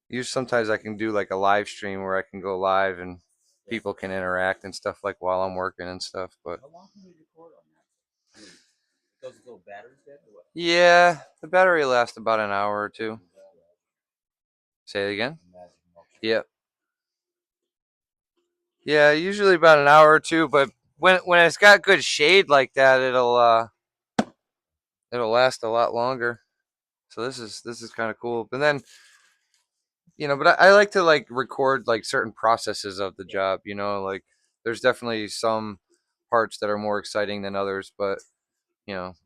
Usually sometimes I can do like a live stream where I can go live and people can interact and stuff like while I'm working and stuff. But how long can you record on that? I mean, it goes with little batteries dead or what? yeah, the battery lasts about an hour or two. Say it again. Yep. Yeah, usually about an hour or two, but when it's got good shade like that, it'll last a lot longer. So this is kind of cool. But then but I like to like record like certain processes of the job. Like there's definitely some parts that are more exciting than others, but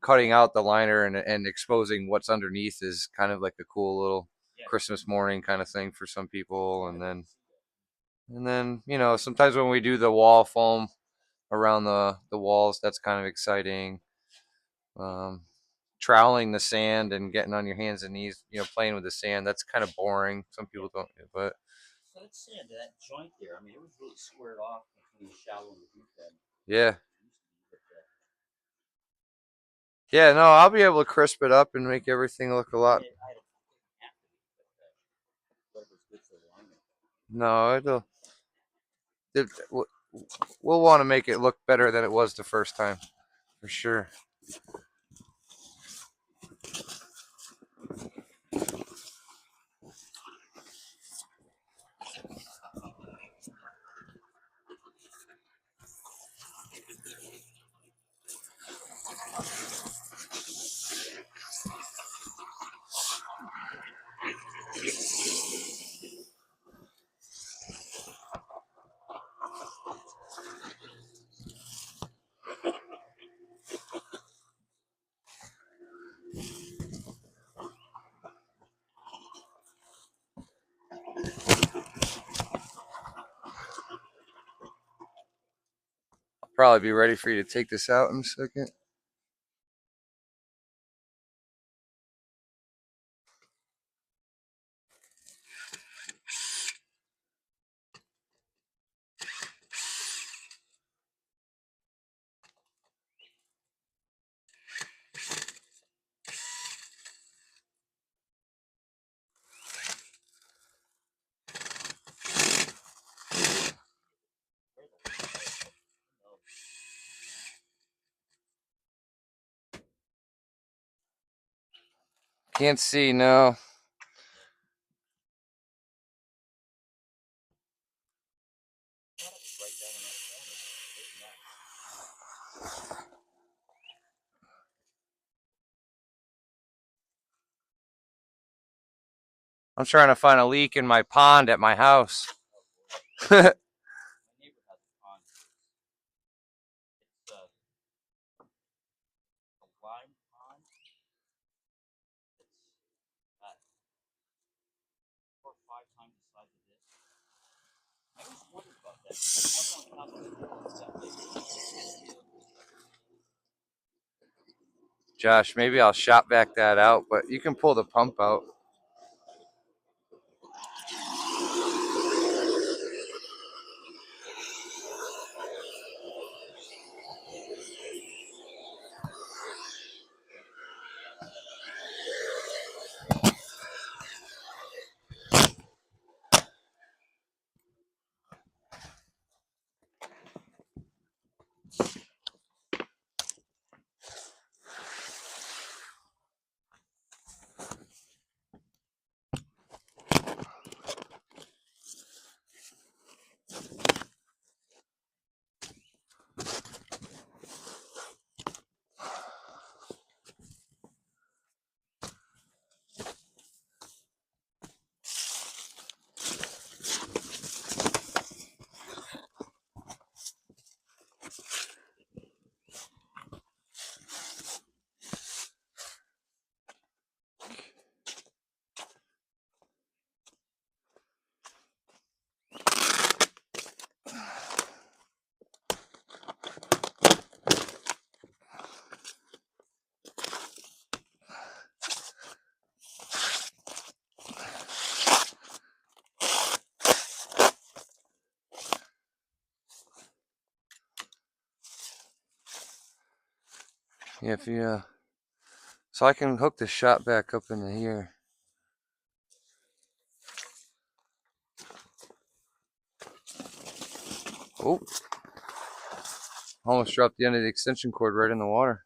cutting out the liner and exposing what's underneath is kind of like a cool little Christmas morning kind of thing for some people. And then sometimes when we do the wall foam around the walls, that's kind of exciting. Um, Troweling the sand and getting on your hands and knees, playing with the sand, that's kind of boring. Some people don't, but So that sand, that joint there, I mean, it was really squared off between the shallow and the deep end. yeah. Yeah, no, I'll be able to crisp it up and make everything look a lot. I don't have to be, but whatever's good for the lining. No, we'll want to make it look better than it was the first time, for sure. I'll probably be ready for you to take this out in a second. Can't see, no. I'm trying to find a leak in my pond at my house. My neighbor has a pond. It's a lime pond. It's 4 or 5 times the size of this. I always wondered about that. What's on top of it? Josh, maybe I'll shop back that out, but you can pull the pump out. Yeah, if you so I can hook the shop back up into here. Oh, almost dropped the end of the extension cord right in the water.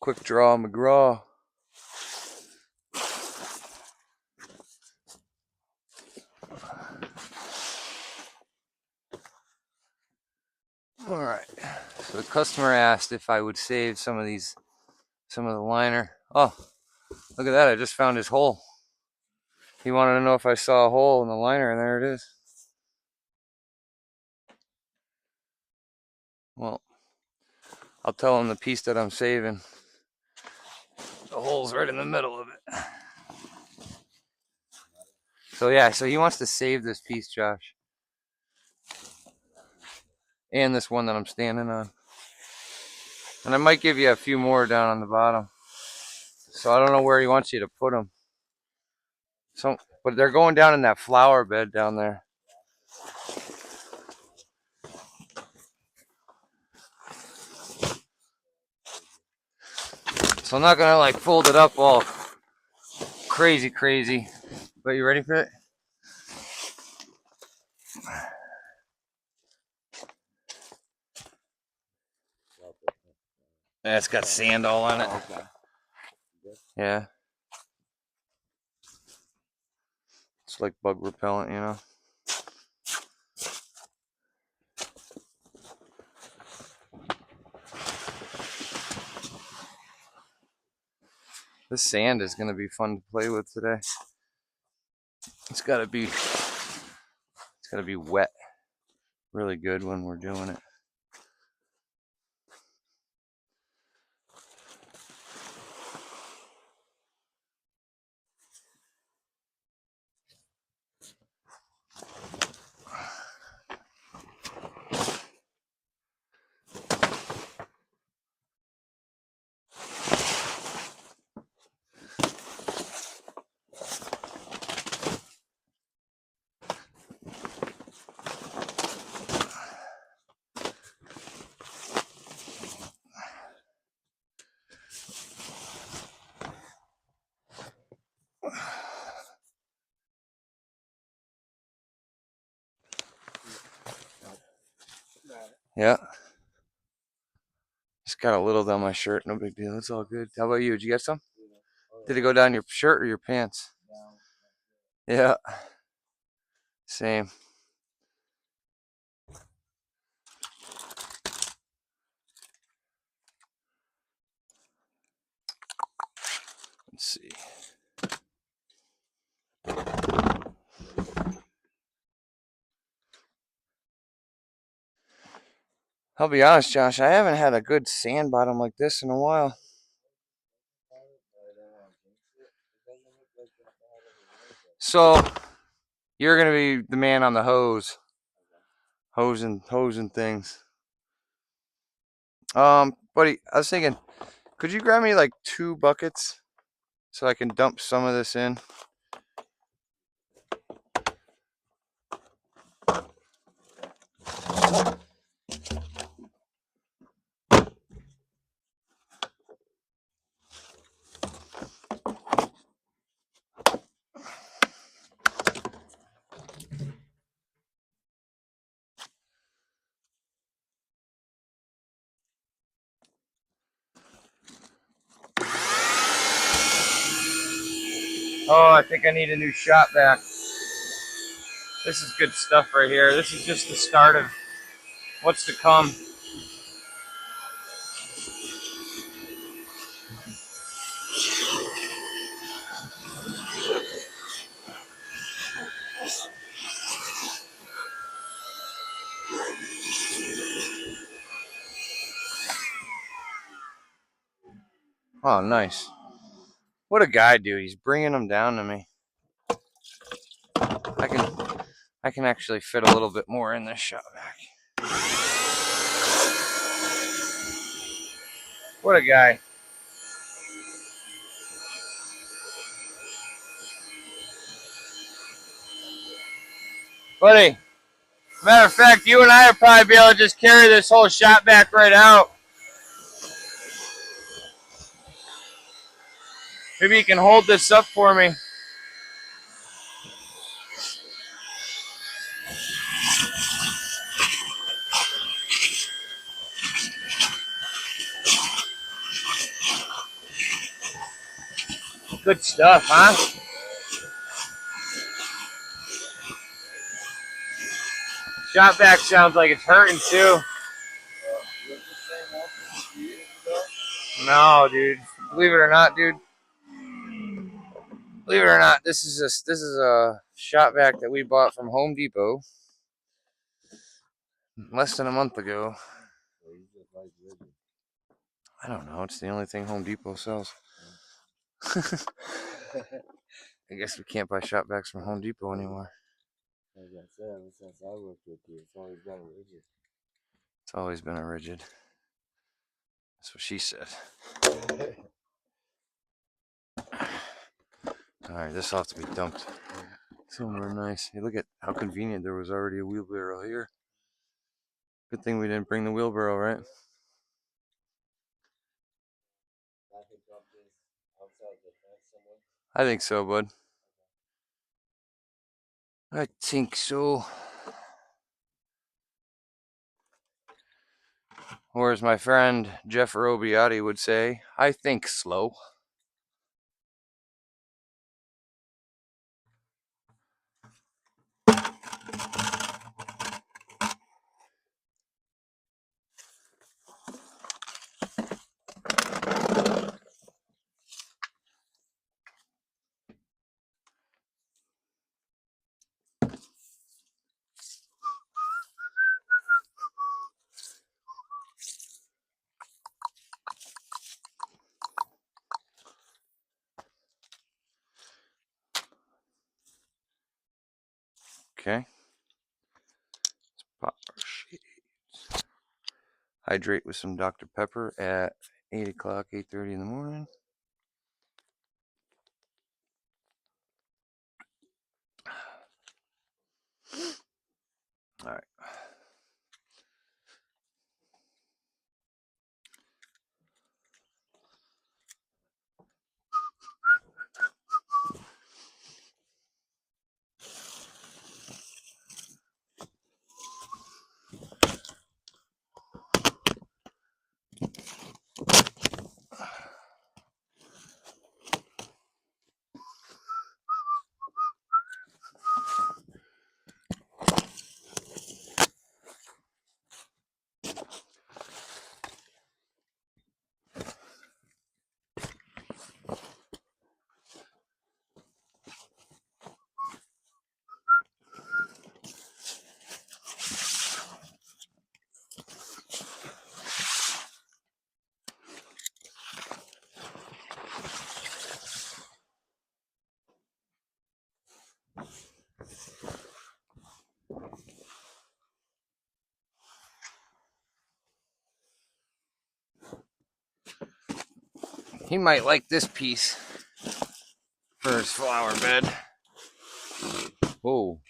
Quick draw McGraw. All right. So the customer asked if I would save some of the liner. Oh, look at that. I just found his hole. He wanted to know if I saw a hole in the liner, and there it is. Well, I'll tell him the piece that I'm saving. The hole's right in the middle of it. So yeah, so he wants to save this piece, Josh. And this one that I'm standing on. And I might give you a few more down on the bottom. So I don't know where he wants you to put them. So, but they're going down in that flower bed down there. So I'm not gonna like fold it up all crazy. But you ready for it? Yeah, it's got sand all on it. Yeah. It's like bug repellent, you know. This sand is gonna be fun to play with today. It's gotta be wet really good when we're doing it. Yeah. Just got a little down my shirt, no big deal. It's all good. How about you? Did you get some? Did it go down your shirt or your pants? Yeah. Same. Let's see. I'll be honest, Josh, I haven't had a good sand bottom like this in a while. So you're gonna be the man on the hosing things. Buddy, I was thinking, could you grab me like 2 buckets so I can dump some of this in? Oh, I think I need a new shop vac. This is good stuff right here. This is just the start of what's to come. Oh, nice. What a guy, dude. He's bringing them down to me. I can I can actually fit a little bit more in this shop vac. What a guy. Buddy, matter of fact, you and I would probably be able to just carry this whole shop vac right out. Maybe you can hold this up for me. Good stuff, huh? Shot back sounds like it's hurting too. No, dude. Believe it or not, dude. Believe it or not, this is a shot vac that we bought from Home Depot less than a month ago. I don't know. It's the only thing Home Depot sells. I guess we can't buy shop vacs from Home Depot anymore. As I said, ever since I worked with you, it's always been rigid. It's always been a rigid. That's what she said. All right, this will have to be dumped somewhere nice. Hey, look at how convenient. There was already a wheelbarrow here. Good thing we didn't bring the wheelbarrow, right? I could dump this outside the fence somewhere. I think so, bud. I think so. Or as my friend Jeff Robiati would say, I think slow. Okay. Pop our shades. Hydrate with some Dr. Pepper at 8 o'clock, 8:30 in the morning. All right. He might like this piece for his flower bed. Whoa.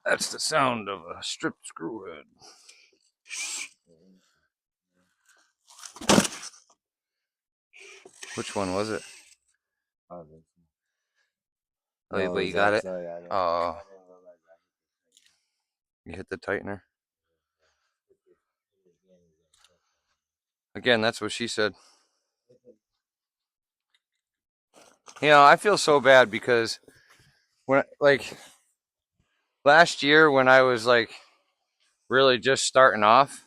That's the sound of a stripped screw head. Which one was it? Oh, Oh, no, but it you was got it? outside. Oh, you hit the tightener. Again, that's what she said. You know, I feel so bad because when, like, last year when I was like really just starting off,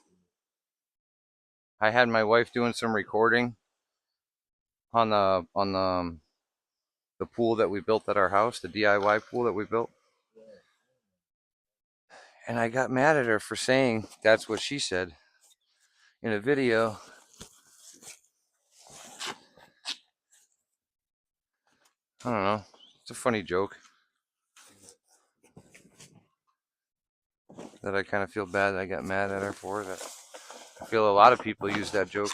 I had my wife doing some recording on the pool that we built at our house, the DIY pool that we built. And I got mad at her for saying that's what she said in a video. I don't know. It's a funny joke that I kind of feel bad that I got mad at her for. That I feel a lot of people use that joke.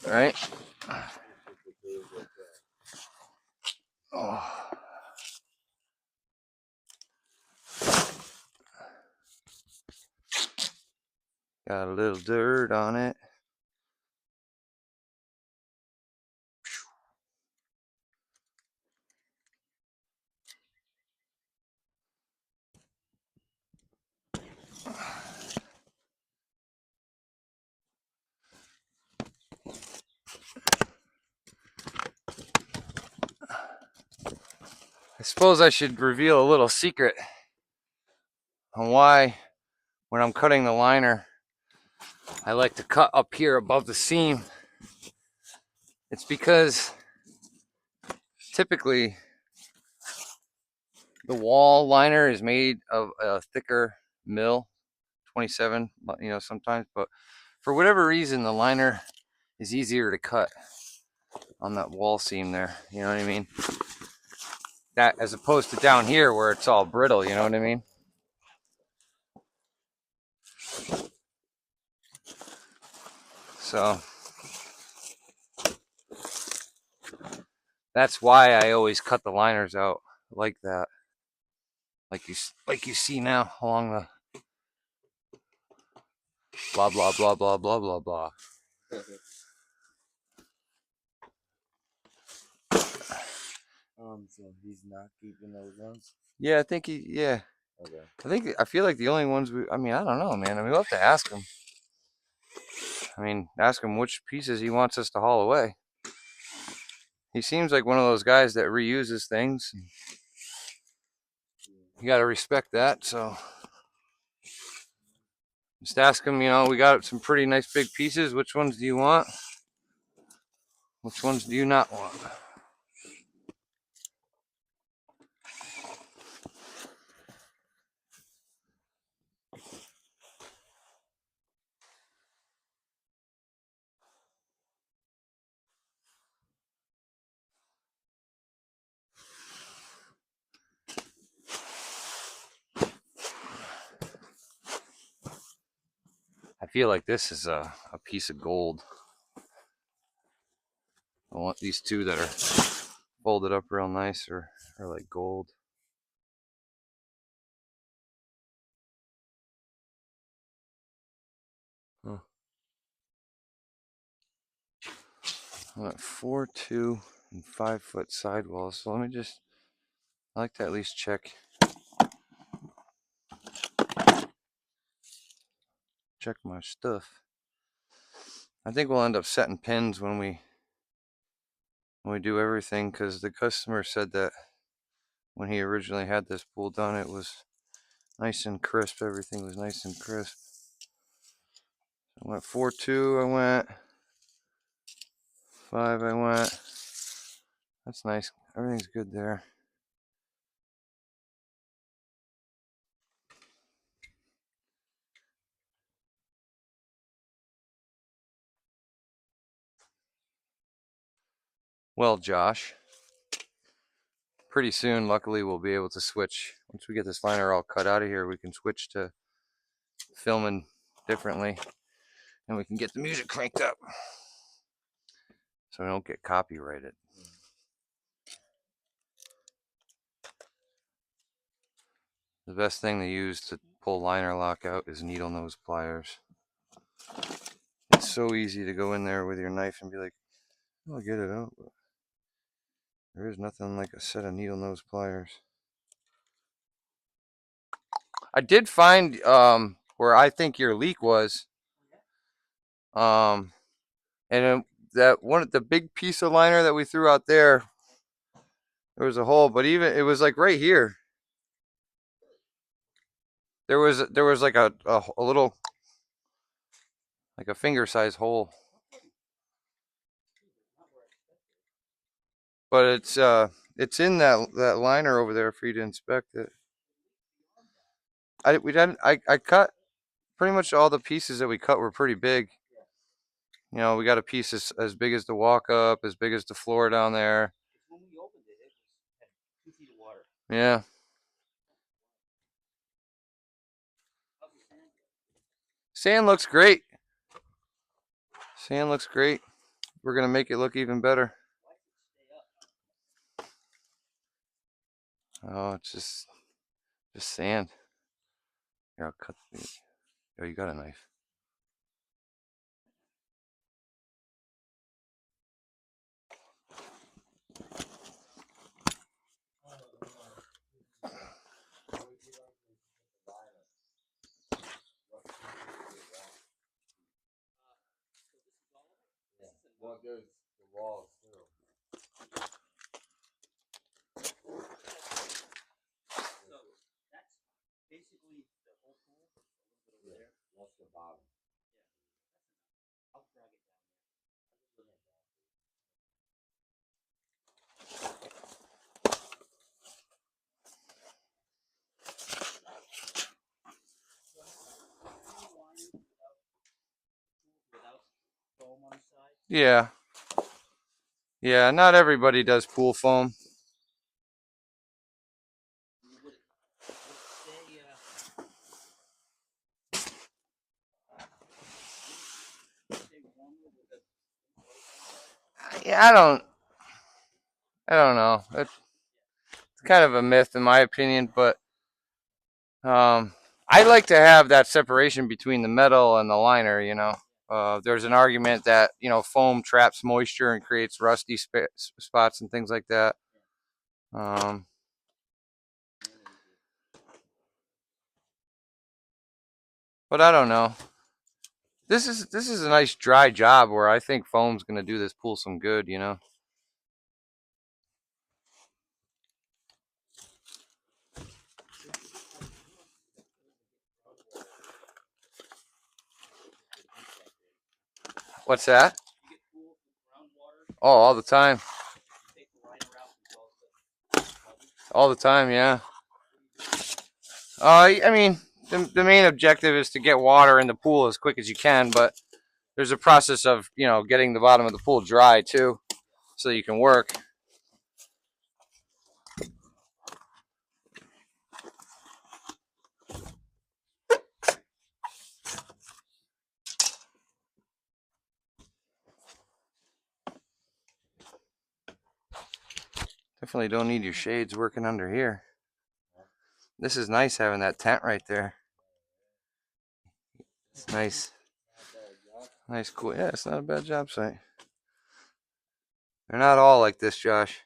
Right? Oh. Got a little dirt on it. suppose I should reveal a little secret on why, when I'm cutting the liner, I like to cut up here above the seam. It's because typically the wall liner is made of a thicker mill, 27, sometimes, but for whatever reason, the liner is easier to cut on that wall seam there. You know what I mean? That as opposed to down here where it's all brittle. You know what I mean? So that's why I always cut the liners out like that, like you see now along the blah blah blah blah blah blah blah. So he's not keeping those ones. Yeah, I think yeah. Okay. I feel like the only ones I mean, I don't know, man. I mean, we'll have to ask him. Ask him which pieces he wants us to haul away. He seems like one of those guys that reuses things. You got to respect that. So just ask him, we got some pretty nice big pieces. Which ones do you want? Which ones do you not want? I feel like this is a piece of gold. I want these two that are folded up real nice are like gold. Huh. I want 4, 2, and 5-foot sidewalls. So I like to at least check my stuff. I think we'll end up setting pins when we do everything, because the customer said that when he originally had this pool done, it was nice and crisp. Everything was nice and crisp. I went 4, 2. I went 5. I went. That's nice. Everything's good there. Well, Josh, pretty soon, luckily, we'll be able to switch. Once we get this liner all cut out of here, we can switch to filming differently, and we can get the music cranked up so we don't get copyrighted. The best thing to use to pull liner lock out is needle nose pliers. It's so easy to go in there with your knife and be like, I'll get it out, but there is nothing like a set of needle nose pliers. I did find where I think your leak was, and that one, the big piece of liner that we threw out there was a hole, but even it was like right here. There was like a little, like a finger size hole, but it's in that liner over there for you to inspect it. I cut pretty much all the pieces that we cut were pretty big. We got a piece as big as the walk up, as big as the floor down there. When we opened it, it had 2 feet of water. Yeah. Sand looks great. Sand looks great. We're gonna make it look even better. Oh, it's just sand. Here, I'll cut. Oh, you got a knife. Well, there's the walls too. I'll drag it down there. I'll just bring it down. Without foam on the side. Yeah. Yeah, not everybody does pool foam. Would it stay? Stay warmer with the Yeah, I don't know. It's kind of a myth in my opinion, but um, I like to have that separation between the metal and the liner. There's an argument that foam traps moisture and creates rusty spots and things like that. Um, but I don't know. This is a nice dry job where I think foam's gonna do this pool some good. What's that? You get pools with groundwater. Oh, all the time. Take the liner out and close it. All the time, yeah. I mean, the main objective is to get water in the pool as quick as you can, but there's a process of getting the bottom of the pool dry too, so you can work. Definitely don't need your shades working under here. This is nice having that tent right there. It's nice, nice, cool. Yeah, it's not a bad job site. They're not all like this, Josh.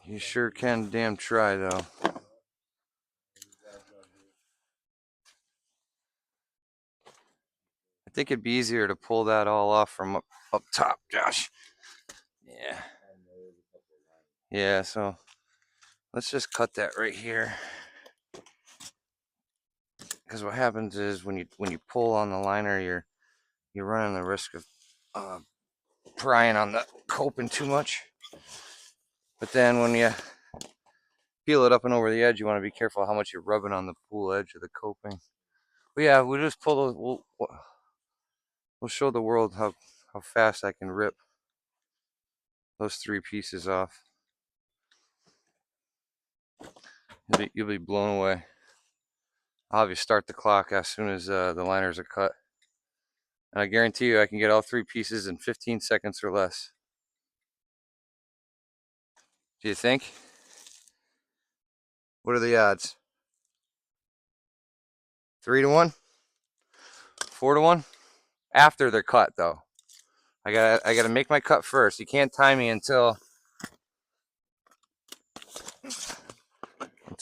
You sure can damn try though. I think it'd be easier to pull that all off from up top, Josh. Yeah. Yeah, so let's just cut that right here. Because what happens is when you pull on the liner, you're running the risk of uh, prying on the coping too much. But then when you peel it up and over the edge, you want to be careful how much you're rubbing on the pool edge of the coping. But yeah, we'll just pull the we'll show the world how fast I can rip those three pieces off. You'll be blown away. I'll have you start the clock as soon as the liners are cut. And I guarantee you I can get all three pieces in 15 seconds or less. Do you think? What are the odds? 3 to 1? 4 to 1? After they're cut though. I gotta make my cut first. You can't time me until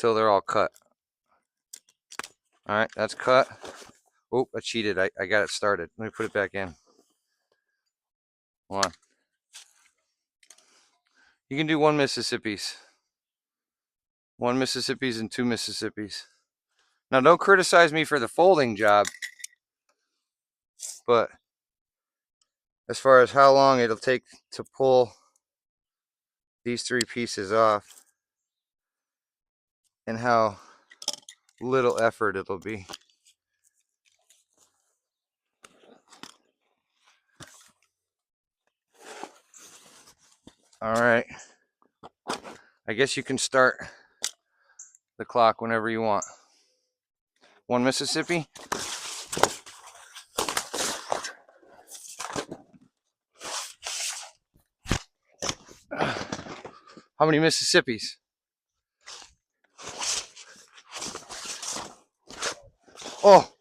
they're all cut. Alright, that's cut. Oh, I cheated. I got it started. Let me put it back in. Hold on. You can do one Mississippi's. One Mississippi's and two Mississippi's. Now don't criticize me for the folding job, but as far as how long it'll take to pull these three pieces off and how little effort it'll be. All right. I guess you can start the clock whenever you want. One Mississippi. How many Mississippis? Oh,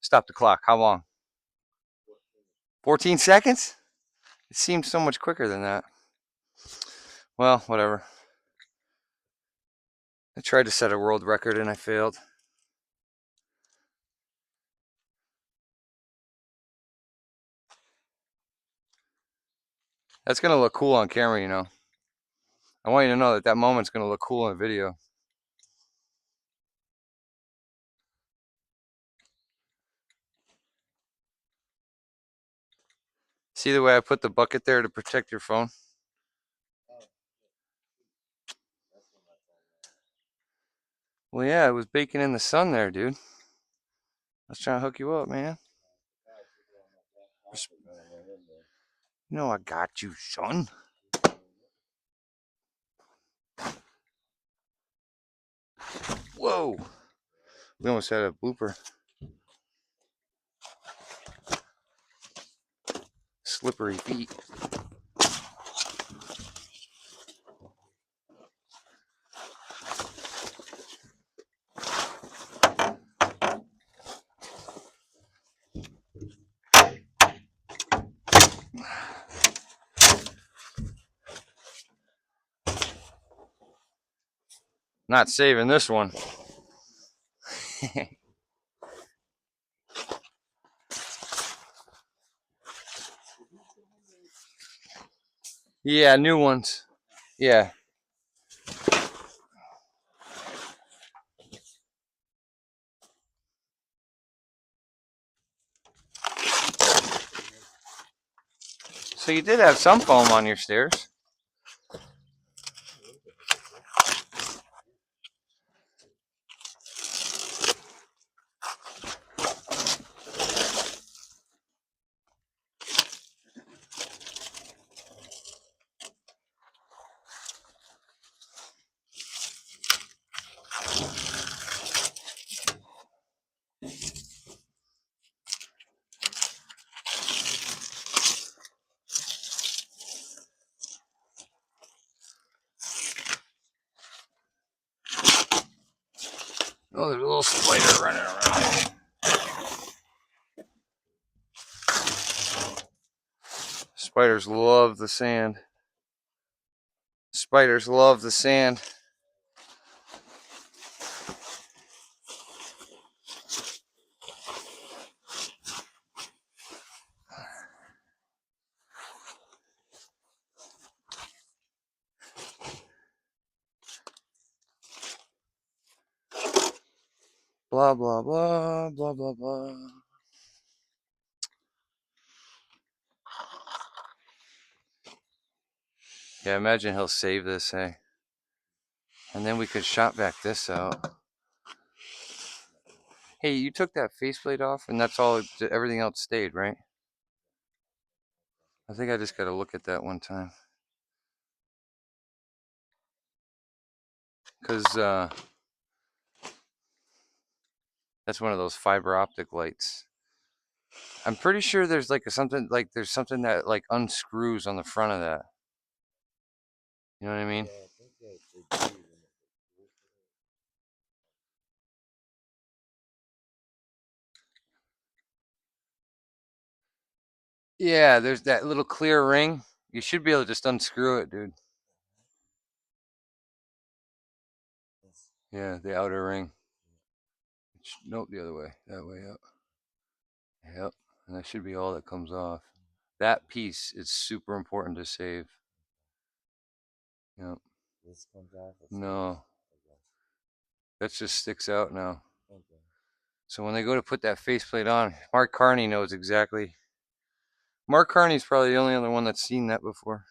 stop the clock. How long? 14 seconds? It seemed so much quicker than that. Well, whatever. I tried to set a world record and I failed. That's gonna look cool on camera, you know. I want you to know that that moment's gonna look cool in video. See the way I put the bucket there to protect your phone? Oh, that's when that's all right. Well, yeah, it was baking in the sun there, dude. I was trying to hook you up, man. God, you're going like that Res- plastic going right in there. You know I got you, son. Whoa. We almost had a blooper. Slippery feet. Not saving this one. Yeah, new ones. Yeah. So you did have some foam on your stairs. Oh, there's a little spider running around. Spiders love the sand. Spiders love the sand. Blah, blah, blah, blah, blah, blah. Yeah, imagine he'll save this, hey? And then we could shop back this out. Hey, you took that faceplate off, and that's all, everything else stayed, right? I think I just got to look at that one time. Because that's one of those fiber optic lights. I'm pretty sure there's like there's something that like unscrews on the front of that. You know what I mean? Yeah, I think they do. Yeah, there's that little clear ring. You should be able to just unscrew it, dude. Yes. Yeah, the outer ring. Nope, the other way. That way up. Yep. And that should be all that comes off. That piece is super important to save. Yep. This comes off. No, Okay. that just sticks out now. Okay. So when they go to put that faceplate on, Mark Carney knows exactly. Mark Carney's probably the only other one that's seen that before.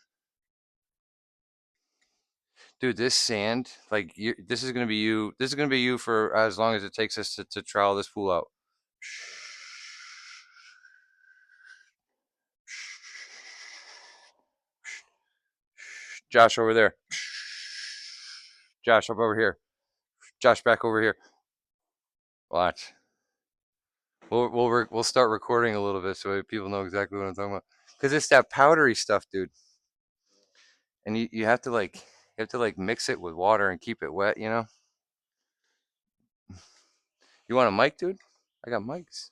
Dude, this sand, like this is gonna be you. This is gonna be you for as long as it takes us to trowel this pool out. Josh over there. Josh up over here. Josh back over here. Watch. We'll start recording a little bit so people know exactly what I'm talking about. Cause it's that powdery stuff, dude. And you have to like mix it with water and keep it wet. You know. You want a mic, dude? I got mics.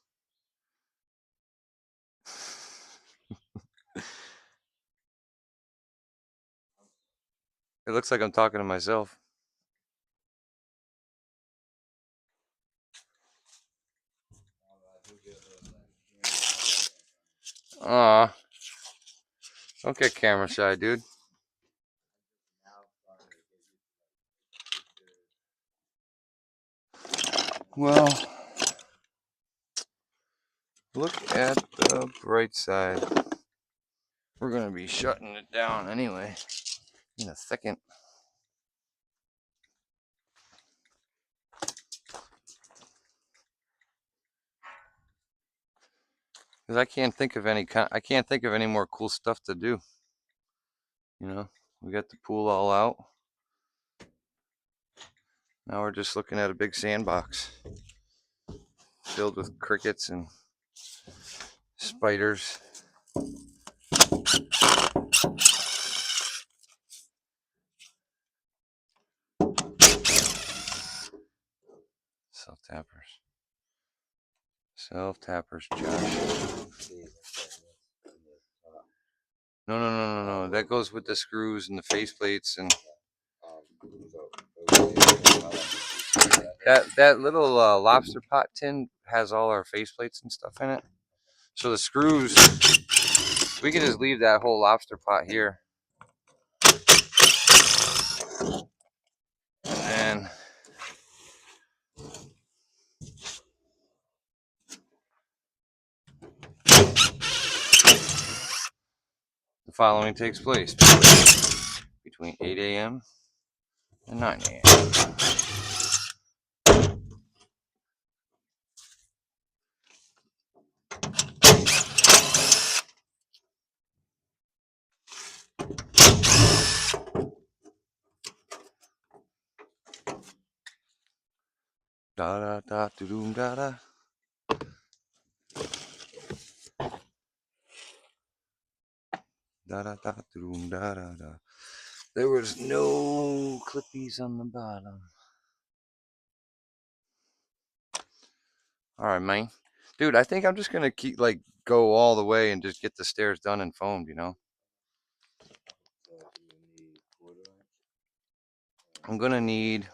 It looks like I'm talking to myself. Aw. Don't get camera shy, dude. Well, look at the bright side. We're gonna be shutting it down anyway in a second. Because I can't think of any more cool stuff to do. You know, we got the pool all out. Now we're just looking at a big sandbox filled with crickets and spiders. Self-tappers. Self-tappers, Josh. No, no, no, no, no. That goes with the screws and the faceplates and that little lobster pot tin has all our faceplates and stuff in it. So the screws, we can just leave that whole lobster pot here. And the following takes place between 8 a.m. and 9 a.m. Da da da doom da da. Da da da doom da da da. There was no clippies on the bottom. All right, man. Dude, I think I'm just gonna keep go all the way and just get the stairs done and foamed, you know? I'm gonna need